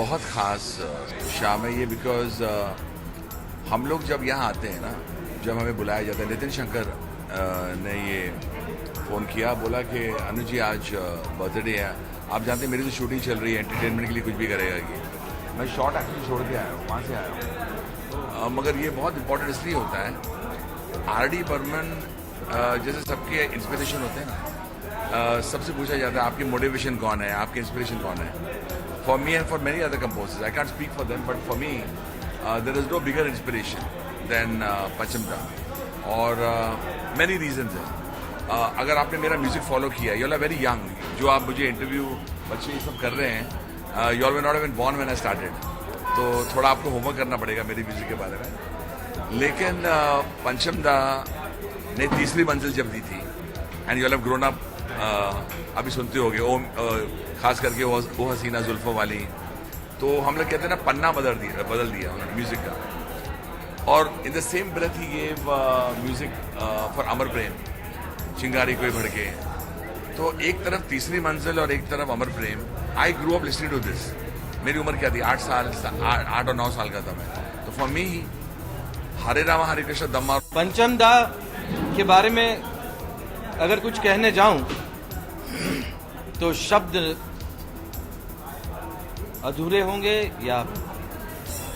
बहुत ख़ास शाम है ये बिकॉज हम लोग जब यहाँ आते हैं ना, जब हमें बुलाया जाता है, नितिन शंकर ने ये फ़ोन किया, बोला कि अनु जी आज बर्थडे है, आप जानते हैं मेरी तो शूटिंग चल रही है, एंटरटेनमेंट के लिए कुछ भी करेगा ये। मैं शॉर्ट एक्चुअली छोड़ के आया हूँ, वहाँ से आया हूँ, मगर ये बहुत इंपॉर्टेंट इसलिए होता है, आर.डी. बर्मन जैसे सबके इंस्पिरेशन होते हैं ना, सबसे पूछा जाता है आपकी मोटिवेशन कौन है, आपकी इंस्पिरेशन कौन है। For me and for many other composers, I can't speak for them, but for me there is no bigger inspiration than Pancham Da, और मैनी रीजंस हैं। अगर आपने मेरा म्यूजिक फॉलो किया, यू आर वेरी यंग, जो आप मुझे इंटरव्यू बच्चे ये सब कर रहे हैं, you are way not even born when I started, तो थोड़ा आपको होमवर्क करना पड़ेगा मेरी म्यूजिक के बारे में। लेकिन पंचम दा ने तीसरी मंजिल जब दी थी, and you have grown up, अभी सुनते होगे ओम, खास करके वो हसीना जुल्फों वाली, तो हम लोग कहते हैं ना पन्ना बदल दिया उन्होंने म्यूजिक का। और इन द सेम ब्रेथ ही gave music for Amar Prem, Chingari Koi भड़के। तो एक तरफ तीसरी मंजिल और एक तरफ Amar Prem. I grow up listening to this. मेरी उम्र क्या थी, 8 और 9 साल का था मैं। तो फॉर मी हरे रामा हरे कृष्ण दम्मा। पंचम दा के बारे में अगर कुछ कहने जाऊं तो शब्द अधूरे होंगे या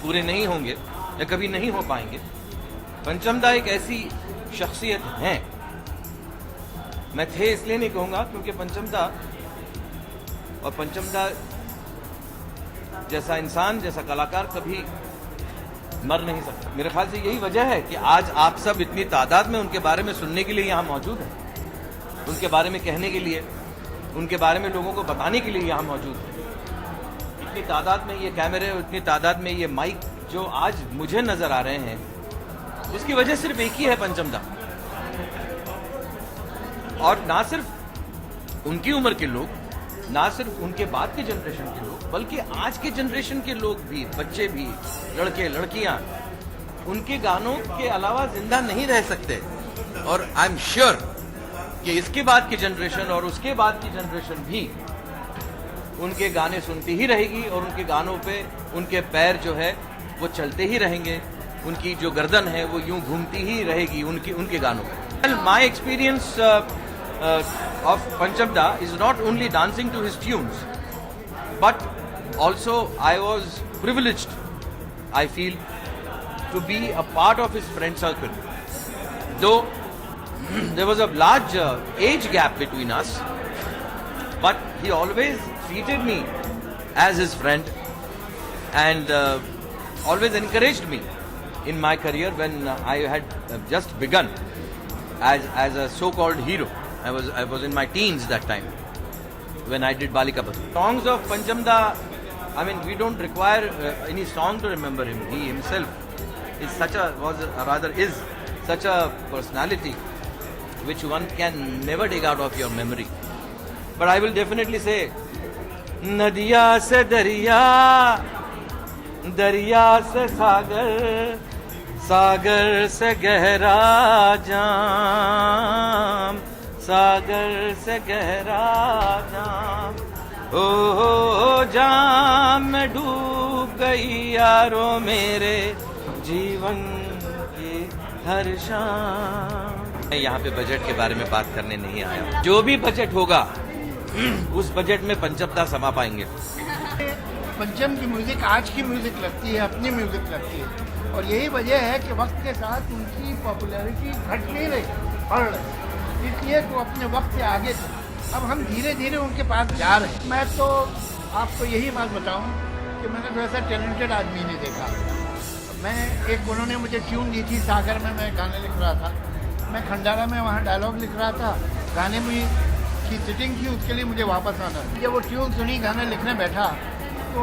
पूरे नहीं होंगे या कभी नहीं हो पाएंगे। पंचम दा एक ऐसी शख्सियत हैं, मैं थे इसलिए नहीं कहूंगा क्योंकि पंचम दा और पंचम दा जैसा इंसान, जैसा कलाकार कभी मर नहीं सकता। मेरे ख्याल से यही वजह है कि आज आप सब इतनी तादाद में उनके बारे में सुनने के लिए यहाँ मौजूद हैं, उनके बारे में कहने के लिए, उनके बारे में लोगों को बताने के लिए यहाँ मौजूद हैं। इतनी तादाद में ये कैमरे, इतनी तादाद में ये माइक जो आज मुझे नजर आ रहे हैं, उसकी वजह सिर्फ एक ही है, पंचम दा। और ना सिर्फ उनकी उम्र के लोग, ना सिर्फ उनके बाद के जनरेशन के लोग, बल्कि आज के जनरेशन के लोग भी, बच्चे भी, लड़के लड़कियां, उनके गानों के अलावा जिंदा नहीं रह सकते। और आई एम श्योर कि इसके बाद की जनरेशन और उसके बाद की जनरेशन भी उनके गाने सुनती ही रहेगी और उनके गानों पे उनके पैर जो है वो चलते ही रहेंगे, उनकी जो गर्दन है वो यूं घूमती ही रहेगी उनके गानों पे। My experience of Pancham Da is not only dancing to his tunes, but also I was privileged, I feel, to be a part of his friend circle. Though there was a large age gap between us, but he always treated me as his friend and always encouraged me in my career when I had just begun as a so-called hero. I was in my teens that time when I did Balika Batu. Songs of Pancham Da, I mean, we don't require any song to remember him. He himself is such a personality which one can never take out of your memory. But I will definitely say, Nadiya se dariya, dariya se sagar, sagar se gehra jaam, सागर से गहरा जाम, ओ जाम में डूब गई यारो मेरे जीवन की हर शाम। मैं यहाँ पे बजट के बारे में बात करने नहीं आया। जो भी बजट होगा उस बजट में पंचम दा समा पाएंगे। पंचम की म्यूजिक आज की म्यूजिक लगती है, अपनी म्यूजिक लगती है, और यही वजह है कि वक्त के साथ उनकी पॉपुलैरिटी घट नहीं रही, बढ़ रही, इसलिए तो अपने वक्त से आगे थे। अब हम धीरे धीरे उनके पास जा रहे हैं। मैं तो आपको यही बात बताऊं कि मैंने तो ऐसा टैलेंटेड आदमी नहीं देखा। मैं एक, उन्होंने मुझे ट्यून दी थी, सागर में मैं गाने लिख रहा था, मैं खंडारा में वहाँ डायलॉग लिख रहा था, गाने में की सिटिंग थी, उसके लिए मुझे वापस आना। जब वो ट्यून सुनी, गाने लिखने बैठा, तो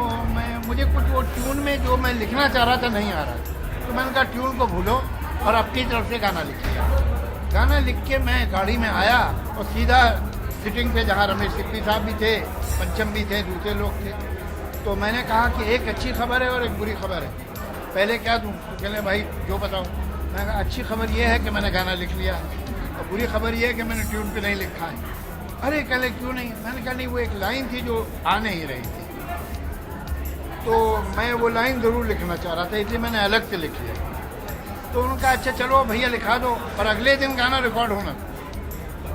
मुझे कुछ वो ट्यून में जो मैं लिखना चाह रहा था नहीं आ रहा, तो मैंने कहा ट्यून को भूलो और अपनी तरफ से गाना लिख लिया। गाना लिख के मैं गाड़ी में आया और सीधा सिटिंग पे, जहाँ रमेश सिप्पी साहब भी थे, पंचम भी थे, दूसरे लोग थे, तो मैंने कहा कि एक अच्छी खबर है और एक बुरी खबर है, पहले क्या दूँ? तो कहले भाई जो बताऊँ। मैंने कहा अच्छी खबर ये है कि मैंने गाना लिख लिया और बुरी खबर ये है कि मैंने ट्यून पे नहीं लिखा है। अरे कहले क्यों नहीं? मैंने कहा नहीं, वो एक लाइन थी जो आ नहीं रही थी, तो मैं वो लाइन ज़रूर लिखना चाह रहा था, इसलिए मैंने अलग से लिखी है। तो उन्होंने कहा अच्छा चलो भैया लिखा दो, पर अगले दिन गाना रिकॉर्ड होना।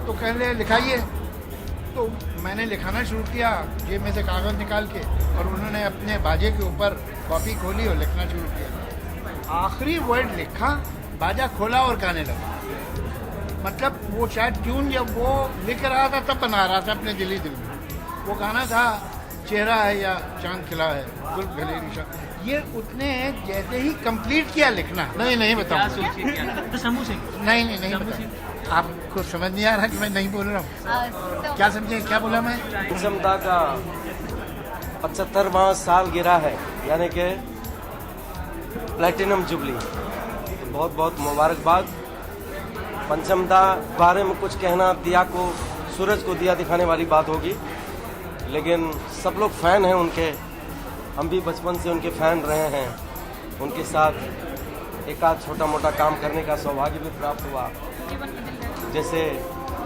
तो कह रहे लिखाइए। तो मैंने लिखाना शुरू किया जेब में से कागज़ निकाल के, और उन्होंने अपने बाजे के ऊपर कॉपी खोली और लिखना शुरू किया। आखिरी वर्ड लिखा, बाजा खोला और गाने लगा। मतलब वो शायद ट्यून जब वो लिख रहा था तब बना रहा था अपने दिली दिल में। वो गाना था चेहरा है या चांद खिला है गुल गले निशा। ये उतने जैसे ही कंप्लीट किया लिखना, नहीं बताऊंगा, नहीं बताऊंगा। आपको समझ नहीं आ रहा कि मैं नहीं बोल रहा हूँ? क्या समझे क्या बोला मैं? पंचमदा का 75वां साल गिरा है, यानी कि प्लेटिनम जुबली। तो बहुत बहुत मुबारकबाद। पंचमदा बारे में कुछ कहना दिया को, सूरज को दिया दिखाने वाली बात होगी, लेकिन सब लोग फ़ैन हैं उनके। हम भी बचपन से उनके फ़ैन रहे हैं। उनके साथ एक आध छोटा मोटा काम करने का सौभाग्य भी प्राप्त हुआ। जैसे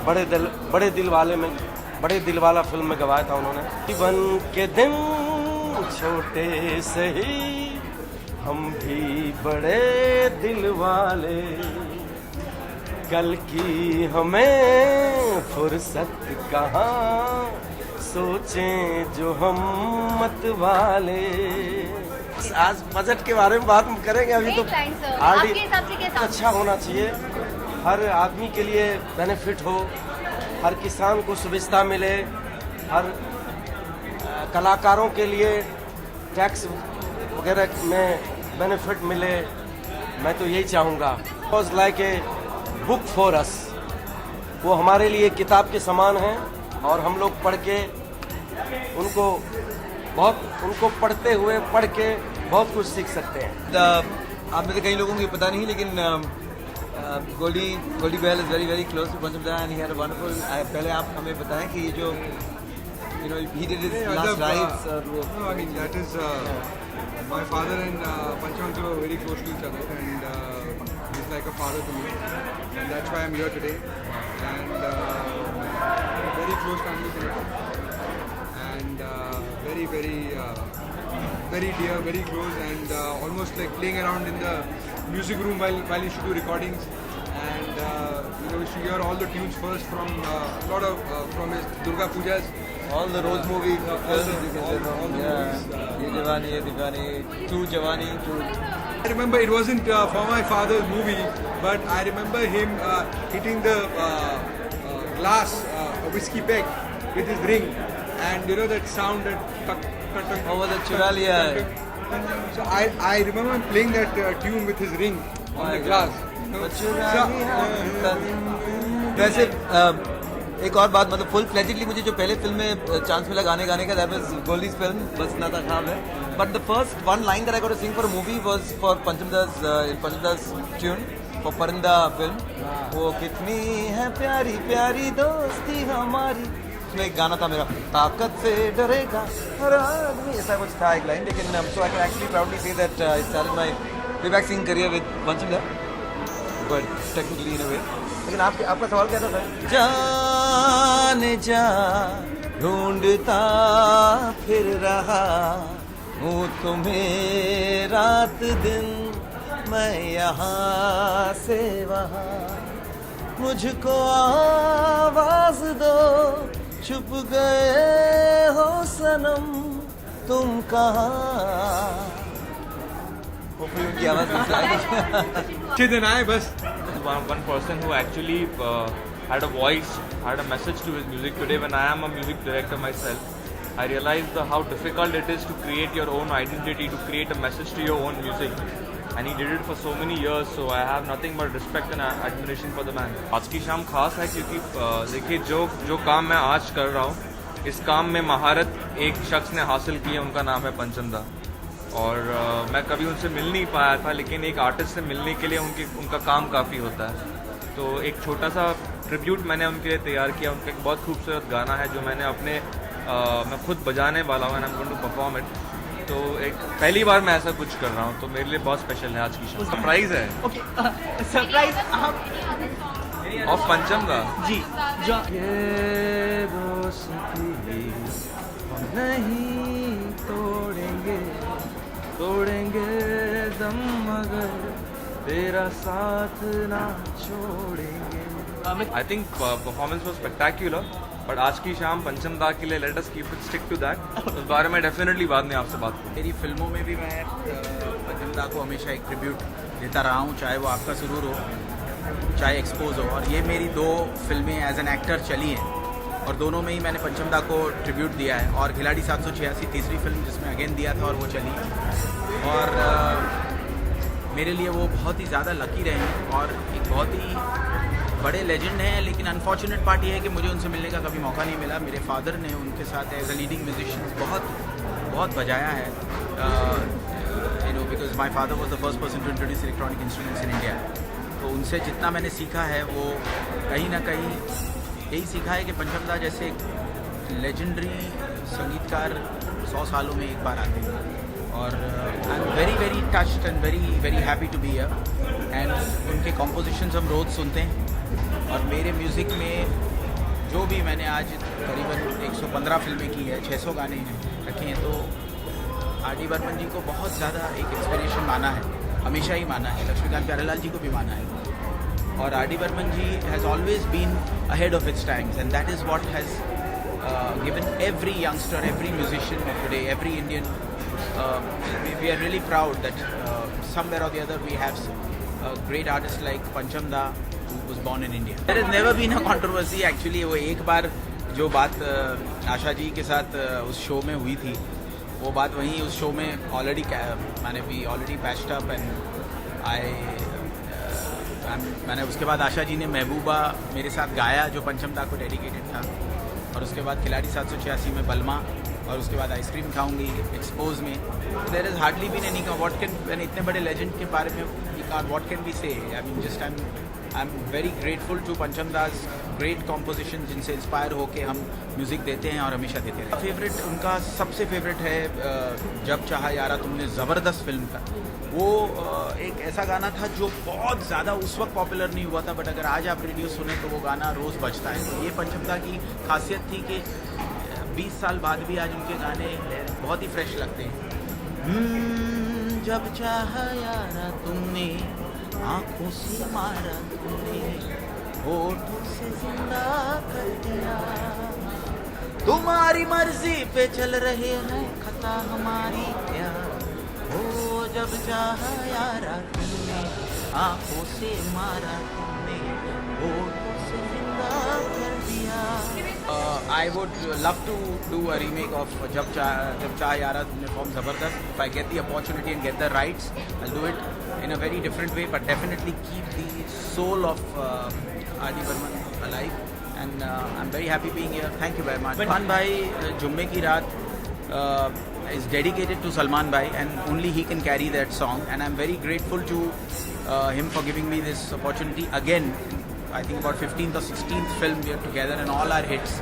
बड़े दिल वाला फिल्म में गवाया था उन्होंने। जीवन के दिन छोटे सही, हम भी बड़े दिल वाले, कल की हमें फुर्सत कहाँ, सोचें जो हम मत वाले। आज बजट के बारे में बात करेंगे। अभी तो आपके हिसाब से कैसा अच्छा होना चाहिए, हर आदमी के लिए बेनिफिट हो, हर किसान को सुविधा मिले, हर कलाकारों के लिए टैक्स वगैरह में बेनिफिट मिले। मैं तो यही चाहूँगा। Was like a book for us. वो हमारे लिए किताब के समान हैं, और हम लोग पढ़ के उनको पढ़ते हुए पढ़ के बहुत कुछ सीख सकते हैं। आप में से कई लोगों को ये पता नहीं, लेकिन Goldie Behl is very very close to Panchamda and he had a wonderful. पहले आप हमें बताएं कि ये जो he did his last rides और वो No, I mean that is my father and Panchamda were very close to each other, and he's like a father to me, and that's why I'm here today. And very close family connection, and very dear, very close, and almost like playing around in the music room while he used to do recordings. And we used to hear all the tunes first from a lot of from his Durga Pujas. all the Rose movie films, you can say, all the movies, Ye Jawani Ye Diwani, Two Jawani, Two. I remember it wasn't for my father's movie, but I remember him hitting the glass, a whiskey peg with his ring, and you know that sound that tuck, tuck, tuck, Oh, the Churalia. So I remember him playing that tune with his ring on the glass. वैसे एक और बात, मतलब full फ्लेजिडली मुझे जो पहले film में chance मिला गाने का, दैट वाज गोल्डीज फिल्म, बस ना था ख्वाब है। But the first one line that I got to sing for a movie was for Panchamda's tune for Parinda film. वो कितनी है प्यारी प्यारी दोस्ती हमारी, उसमें एक गाना था मेरा, ताकत से डरेगा हर आदमी, ऐसा कुछ था एक लाइन। लेकिन so I can actually proudly say that I started my playback singing career with पंचमदा, but technically in a way. लेकिन आपका सवाल क्या था सर? जाने जा ढूंढता फिर रहा हूँ तुम्हें रात दिन, मैं यहाँ से वहाँ, मुझको आवाज दो, छुप गए हो सनम तुम कहाँ। उनकी आवाज Chidin, I bas. One person who actually had a voice, had a message to his music today. When I am a music director myself, I realized how difficult it is to create your own identity, to create a message to your own music. And he did it for so many years, so I have nothing but respect and admiration for the man. आज की शाम खास है क्योंकि देखिए जो काम मैं आज कर रहा हूँ, इस काम में महारत एक शख्स ने हासिल की है, उनका नाम है पंचमदा। और मैं कभी उनसे मिल नहीं पाया था, लेकिन एक आर्टिस्ट से मिलने के लिए उनका काम काफ़ी होता है। तो एक छोटा सा ट्रिब्यूट मैंने उनके लिए तैयार किया। उनका एक बहुत खूबसूरत गाना है जो मैंने मैं खुद बजाने वाला हूँ, and I am going to perform it. तो एक पहली बार मैं ऐसा कुछ कर रहा हूँ, तो मेरे लिए बहुत स्पेशल है आज की शाम। सरप्राइज है सरप्राइज ऑफ पंचमदा जी जो ये दोस्ती नहीं तोड़ेंगे, तोड़ेंगे दम मगर तेरा साथ ना छोड़ेंगे. I think performance was spectacular. But आज की शाम पंचम दा के लिए let us keep it stick to that. उस बारे में डेफिनेटली बाद में आपसे बात करूँ. मेरी फिल्मों में भी मैं पंचम दा को हमेशा एक ट्रिब्यूट देता रहा हूँ, चाहे वो आपका सुरूर हो, चाहे एक्सपोज हो. और ये मेरी 2 फिल्में एज एन एक्टर चली हैं और दोनों में ही मैंने पंचम दा को ट्रिब्यूट दिया है. और खिलाड़ी 786 तीसरी फिल्म जिसमें अगेन दिया था और वो चली. और मेरे लिए वो बहुत ही ज़्यादा लकी रहे और एक बहुत ही बड़े लेजेंड हैं. लेकिन अनफॉर्चुनेट पार्ट ये है कि मुझे उनसे मिलने का कभी मौका नहीं मिला. मेरे फादर ने उनके साथ एज अ लीडिंग म्यूजिशियन बहुत बजाया है. You know because my father was the first person to introduce electronic instruments in India. तो उनसे जितना मैंने सीखा है वो कहीं ना कहीं यही सीखा है कि पंचम दा जैसे लेजेंडरी संगीतकार 100 सालों में एक बार आते हैं. और I am very very touched and very very happy to be here. And उनके कॉम्पोजिशंस हम रोज़ सुनते हैं. और मेरे म्यूज़िक में जो भी मैंने आज करीबन 115 फिल्में की है, 600 गाने रखे हैं. तो आर डी बर्मन जी को बहुत ज़्यादा एक इंस्पिरेशन माना है, हमेशा ही माना है. लक्ष्मीकांत प्यारेलाल जी को भी माना है. और R D Burman ji has always been ahead of its times and that is what has given every youngster, every musician of today, every Indian. We are really proud that somewhere or the other we have great artists like Pancham Da who was born in India. There has never been a controversy actually. वो एक बार जो बात आशा जी के साथ उस show में हुई थी, वो बात वहीं उस शो में already already patched up. And मैंने उसके बाद आशा जी ने महबूबा मेरे साथ गाया जो पंचम दा को डेडिकेटेड था. और उसके बाद खिलाड़ी 786 में बलमा. और उसके बाद आइसक्रीम खाऊंगी एक्सपोज में. There is hardly been any what can इतने बड़े लेजेंड के बारे में what can be say. I mean just I am very grateful to Pancham Das great composition जिनसे इंस्पायर होके हम म्यूज़िक देते हैं और हमेशा देते हैं. फेवरेट उनका सबसे फेवरेट है जब चाहा यारा तुमने, ज़बरदस्त फिल्म का. वो एक ऐसा गाना था जो बहुत ज़्यादा उस वक्त पॉपुलर नहीं हुआ था, बट अगर आज आप रेडियो सुने तो वो गाना रोज़ बजता है. तो ये पंचम दा की खासियत थी कि 20 साल बाद भी आज उनके गाने बहुत ही फ्रेश लगते हैं. जब चाहा यारा तुमने, आंखों से मारा तुमने, होठों से जिंदा कर दिया. तुम्हारी मर्जी पे चल रहे हैं खता हमारी क्या. हो जब चाहा यारा तुमने, आंखों से मारा तुमने, होठों से जिंदा कर दिया. I would love to do a remake of Jab Chaha Yara Tumne from Zabardast. If I get the opportunity and get the rights, I'll do it in a very different way, but definitely keep the soul of R.D. Burman alive. And I'm very happy being here. Thank you very much. Salman Bhai, Jumme Ki Raat is dedicated to Salman Bhai, and only he can carry that song. And I'm very grateful to him for giving me this opportunity again. I think about 15th or 16th film we are together and all our hits.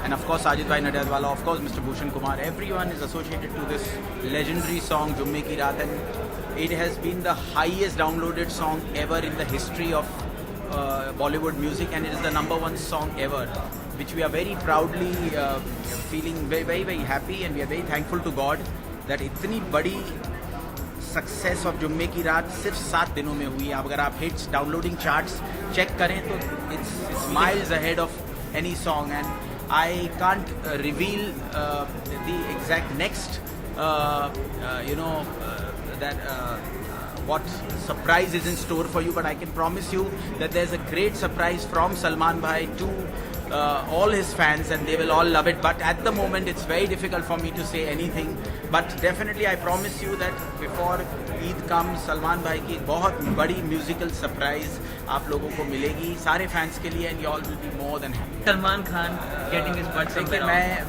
And of course Sajid Bhai Nadyadwala, of course Mr. Bhushan Kumar, everyone is associated to this legendary song Jumme Ki Raat. And it has been the highest downloaded song ever in the history of Bollywood music, and it is the #1 song ever, which we are very proudly feeling very very very happy, and we are very thankful to God that इतनी बड़ी success of जुम्मे की रात सिर्फ 7 दिनों में हुई है. अब अगर आप हिट्स डाउनलोडिंग चार्ट्स चेक करें तो it's miles ahead of any song. And I can't reveal the exact next you know that what surprise is in store for you, but I can promise you that there's a great surprise from Salman Bhai to all his fans, and they will all love it. But at the moment it's very difficult for me to say anything, but definitely I promise you that before Eid comes, Salman Bhai की बहुत बड़ी musical surprise आप लोगों को मिलेगी सारे fans के लिए, and you all will be more than happy. Salman Khan getting his butt देखिए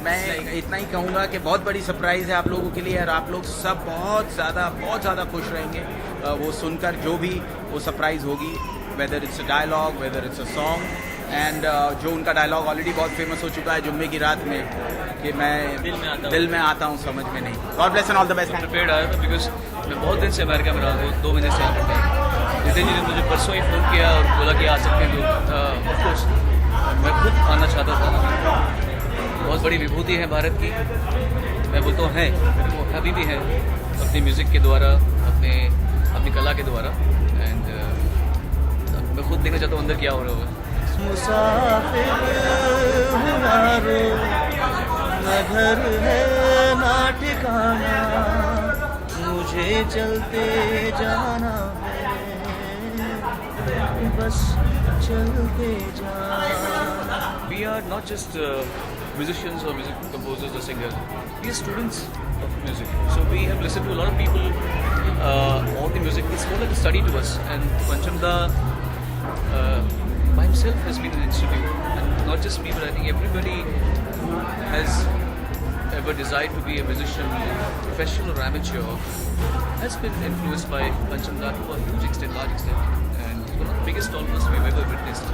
मैं इतना ही कहूँगा कि बहुत बड़ी सरप्राइज़ है आप लोगों के लिए, और आप लोग सब बहुत ज़्यादा खुश रहेंगे वो सुनकर जो भी वो सरप्राइज़ होगी, whether it's a dialogue, whether it's a song. And जो उनका डायलॉग ऑलरेडी बहुत फेमस हो चुका है जुम्मे की रात में कि मैं दिल में आता हूँ समझ में नहीं. God bless and all the best. Prepared आया था बिकॉज मैं बहुत दिन से अमेरिका में रहा हूँ, 2 महीने से यहाँ पर. नितिन जी ने मुझे परसों ही फ़ोन किया और बोला कि आ सकते हैं लोग. ऑफकोर्स मैं खुद आना चाहता था. बहुत बड़ी विभूति है भारत की, मैं बोलता हूँ है, वो अभी भी है. अपने म्यूज़िक के द्वारा, अपनी कला के द्वारा। एंड मैं खुद देखना चाहता हूँ अंदर क्या हो रहा होगा। मुसाफिर हमारो न घर है ना ठिकाना, मुझे चलते जाना है, बस चलते जाना। We are not just musicians or music composers or singers. We are students of music. So we have listened to a lot of people. All the music is more like a study to us. And Panchamda by himself has been an institute. And not just me, but I think everybody who has ever desired to be a musician, professional or amateur, has been influenced by Panchamda to a huge extent, large extent. And it's one of the biggest almost we've ever witnessed.